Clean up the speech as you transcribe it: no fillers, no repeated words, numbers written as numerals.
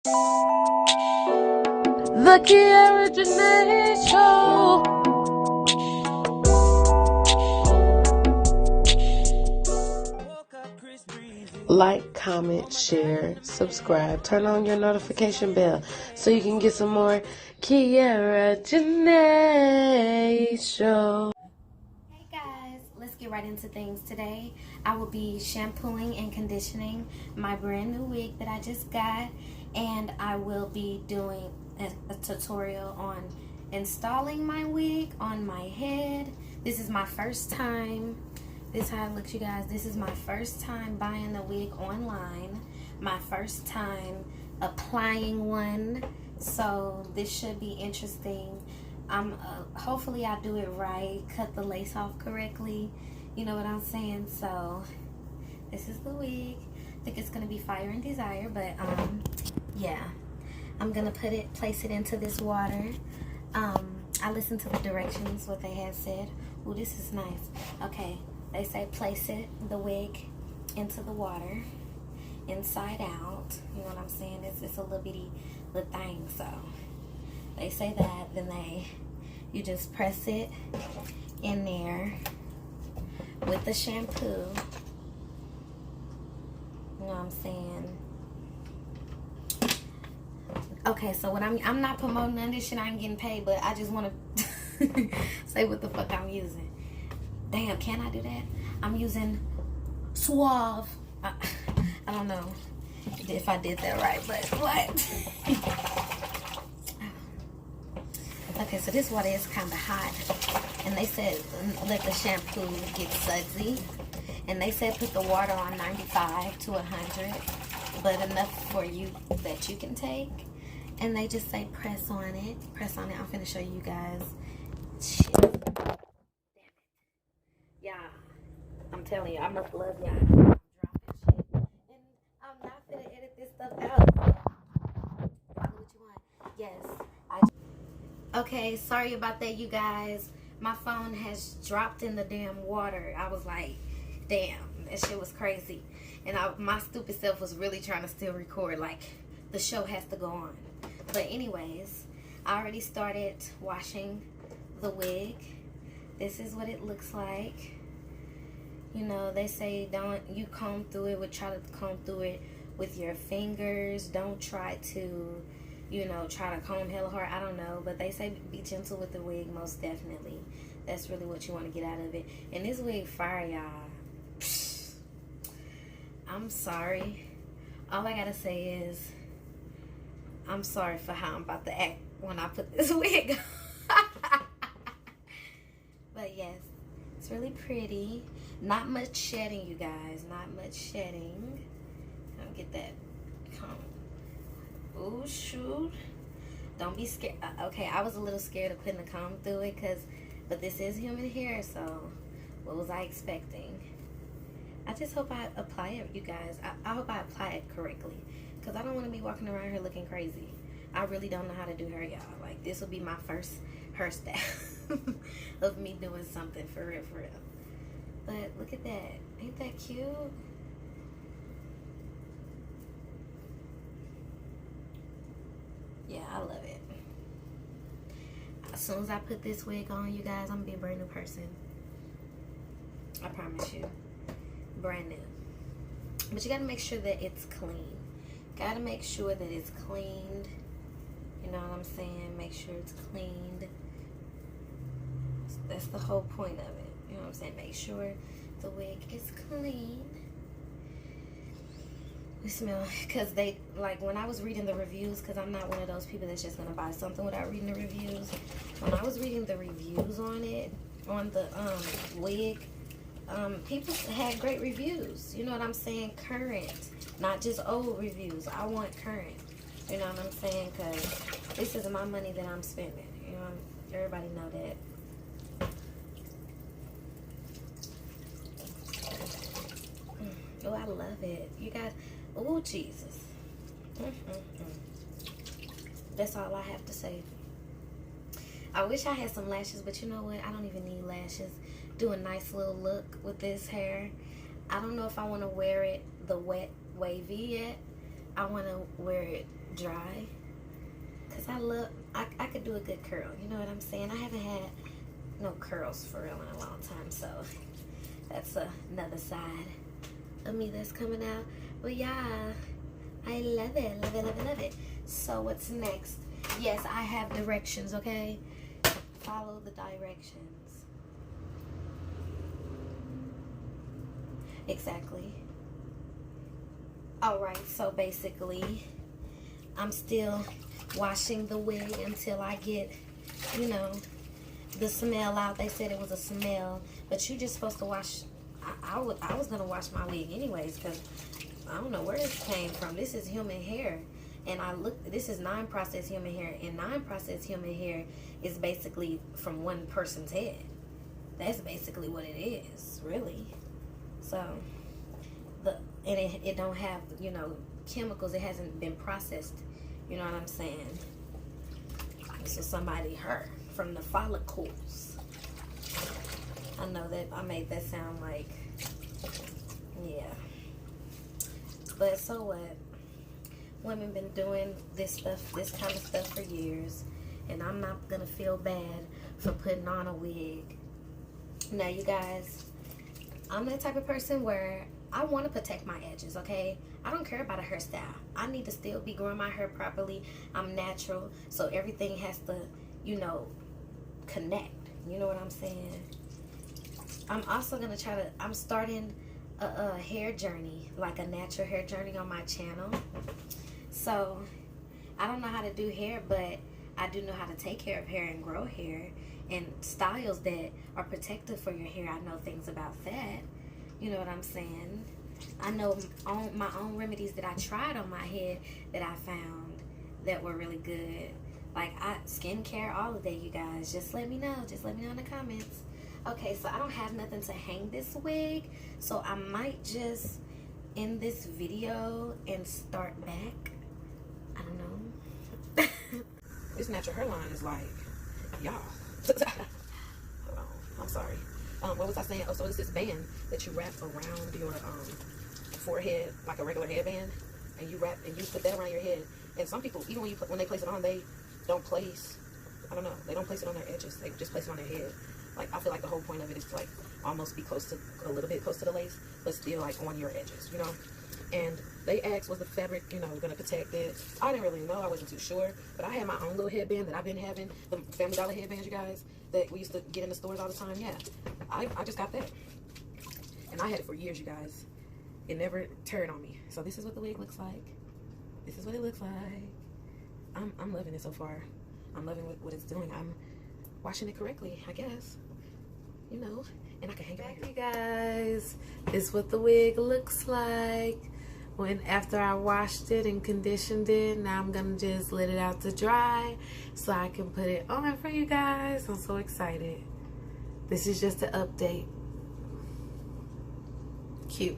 The Kiarajeaneofficial. Like, comment, share, subscribe, turn on your notification bell so you can get some more Kiarajeaneofficial. Hey guys, let's get right into things today. I will be shampooing and conditioning my brand new wig that I just got, and I will be doing a tutorial on installing my wig on my head. This is my first time. This is how it looks, you guys. This is my first time buying a wig online, my first time applying one, so this should be interesting. Hopefully I do it right, cut the lace off correctly, you know what I'm saying? So this is the wig. I think it's gonna be fire and desire, but yeah, I'm gonna place it into this water. I listened to the directions, what they had said. Oh, this is nice. Okay, they say place the wig into the water inside out, you know what I'm saying? It's a little bitty little thing, so they say that, then you just press it in there with the shampoo. You know what I'm saying? Okay, so what I'm not promoting none of this shit. I ain't getting paid, but I just want to say what the fuck I'm using. Damn, can I do that? I'm using Suave. I don't know if I did that right, but what? Okay, so this water is kind of hot, and they said let the shampoo get sudsy, and they said put the water on 95 to 100, but enough for you that you can take. And they just say press on it. I'm finna show you guys. Shit. Damn it. Yeah, I'm telling you, I must love y'all. I'm dropping shit, and I'm not finna edit this stuff out. What you want? Yes. Okay, sorry about that, you guys. My phone has dropped in the damn water. I was like, damn, that shit was crazy. And my stupid self was really trying to still record. Like, the show has to go on. But anyways, I already started washing the wig. This is what it looks like. You know, they say you comb through it. Try to comb through it with your fingers. Don't try to, try to comb hella hard. I don't know, but they say be gentle with the wig, most definitely. That's really what you want to get out of it. And this wig fire, y'all. I'm sorry. All I gotta say is I'm sorry for how I'm about to act when I put this wig on. But yes, it's really pretty. Not much shedding, you guys. Not much shedding. I'll get that comb. Oh shoot, don't be scared. Okay, I was a little scared of putting the comb through it, but this is human hair, so what was I expecting? I just hope I apply it, you guys. I hope I apply it correctly, because I don't want to be walking around here looking crazy. I really don't know how to do hair, y'all. Like, this will be my first hairstyle of me doing something for real, for real. But look at that. Ain't that cute? Yeah, I love it. As soon as I put this wig on, you guys, I'm gonna be a brand new person. I promise you. Brand new. But you gotta make sure that it's clean. Gotta make sure that it's cleaned. You know what I'm saying? Make sure it's cleaned. That's the whole point of it. You know what I'm saying? Make sure the wig is clean. We smell, because they, like, when I was reading the reviews, because I'm not one of those people that's just gonna buy something without reading the reviews. When I was reading the reviews on it, on the wig, people had great reviews. You know what I'm saying? Current, not just old reviews. I want current. You know what I'm saying? Because this is my money that I'm spending. You know, everybody know that. Oh, I love it, you guys. Oh, Jesus. That's all I have to say. I wish I had some lashes, but you know what? I don't even need lashes. Do a nice little look with this hair. I don't know if I want to wear it the wet wavy yet, I want to wear it dry. Because I could do a good curl. You know what I'm saying? I haven't had no curls for real in a long time. So that's another side of me that's coming out. But yeah, I love it. Love it, love it, love it. So what's next? Yes, I have directions, okay? Follow the directions. Exactly. Alright, so basically, I'm still washing the wig until I get, you know, the smell out. They said it was a smell, but you just supposed to wash. I was gonna wash my wig anyways, because I don't know where this came from. This is human hair, and this is non-processed human hair, and non-processed human hair is basically from one person's head. That's basically what it is, really. So it don't have, you know, chemicals. It hasn't been processed. You know what I'm saying? So somebody hurt from the follicles. I know that I made that sound like, yeah. But so what? Women been doing this kind of stuff for years, and I'm not gonna feel bad for putting on a wig. Now, you guys, I'm the type of person where I want to protect my edges, okay? I don't care about a hairstyle. I need to still be growing my hair properly. I'm natural, so everything has to, you know, connect. You know what I'm saying? I'm also going to I'm starting a hair journey, like a natural hair journey on my channel. So, I don't know how to do hair, but I do know how to take care of hair and grow hair and styles that are protective for your hair. I know things about that. You know what I'm saying? I know my own remedies that I tried on my head that I found that were really good. Like skincare, all of that, you guys. Just let me know. Just let me know in the comments. Okay, so I don't have nothing to hang this wig, so I might just end this video and start back. I don't know. This natural hairline is like, y'all. Hold on, I'm sorry. What was I saying? Oh, so it's this band that you wrap around your forehead, like a regular headband, and you put that around your head. And some people, even when they place it on, they don't place. I don't know. They don't place it on their edges. They just place it on their head. Like, I feel like the whole point of it is to, like, almost be a little bit close to the lace, but still, like, on your edges, you know? And they asked, was the fabric, you know, going to protect it? I didn't really know. I wasn't too sure. But I had my own little headband that I've been having, the Family Dollar headbands, you guys, that we used to get in the stores all the time. Yeah, I just got that. And I had it for years, you guys. It never turned on me. So this is what the wig looks like. This is what it looks like. I'm loving it so far. I'm loving what it's doing. I'm washing it correctly, I guess. You know, and I can hang it back, you guys. This is what the wig looks like after I washed it and conditioned it. Now I'm gonna just let it out to dry so I can put it on for you guys. I'm so excited. This is just an update. Cute.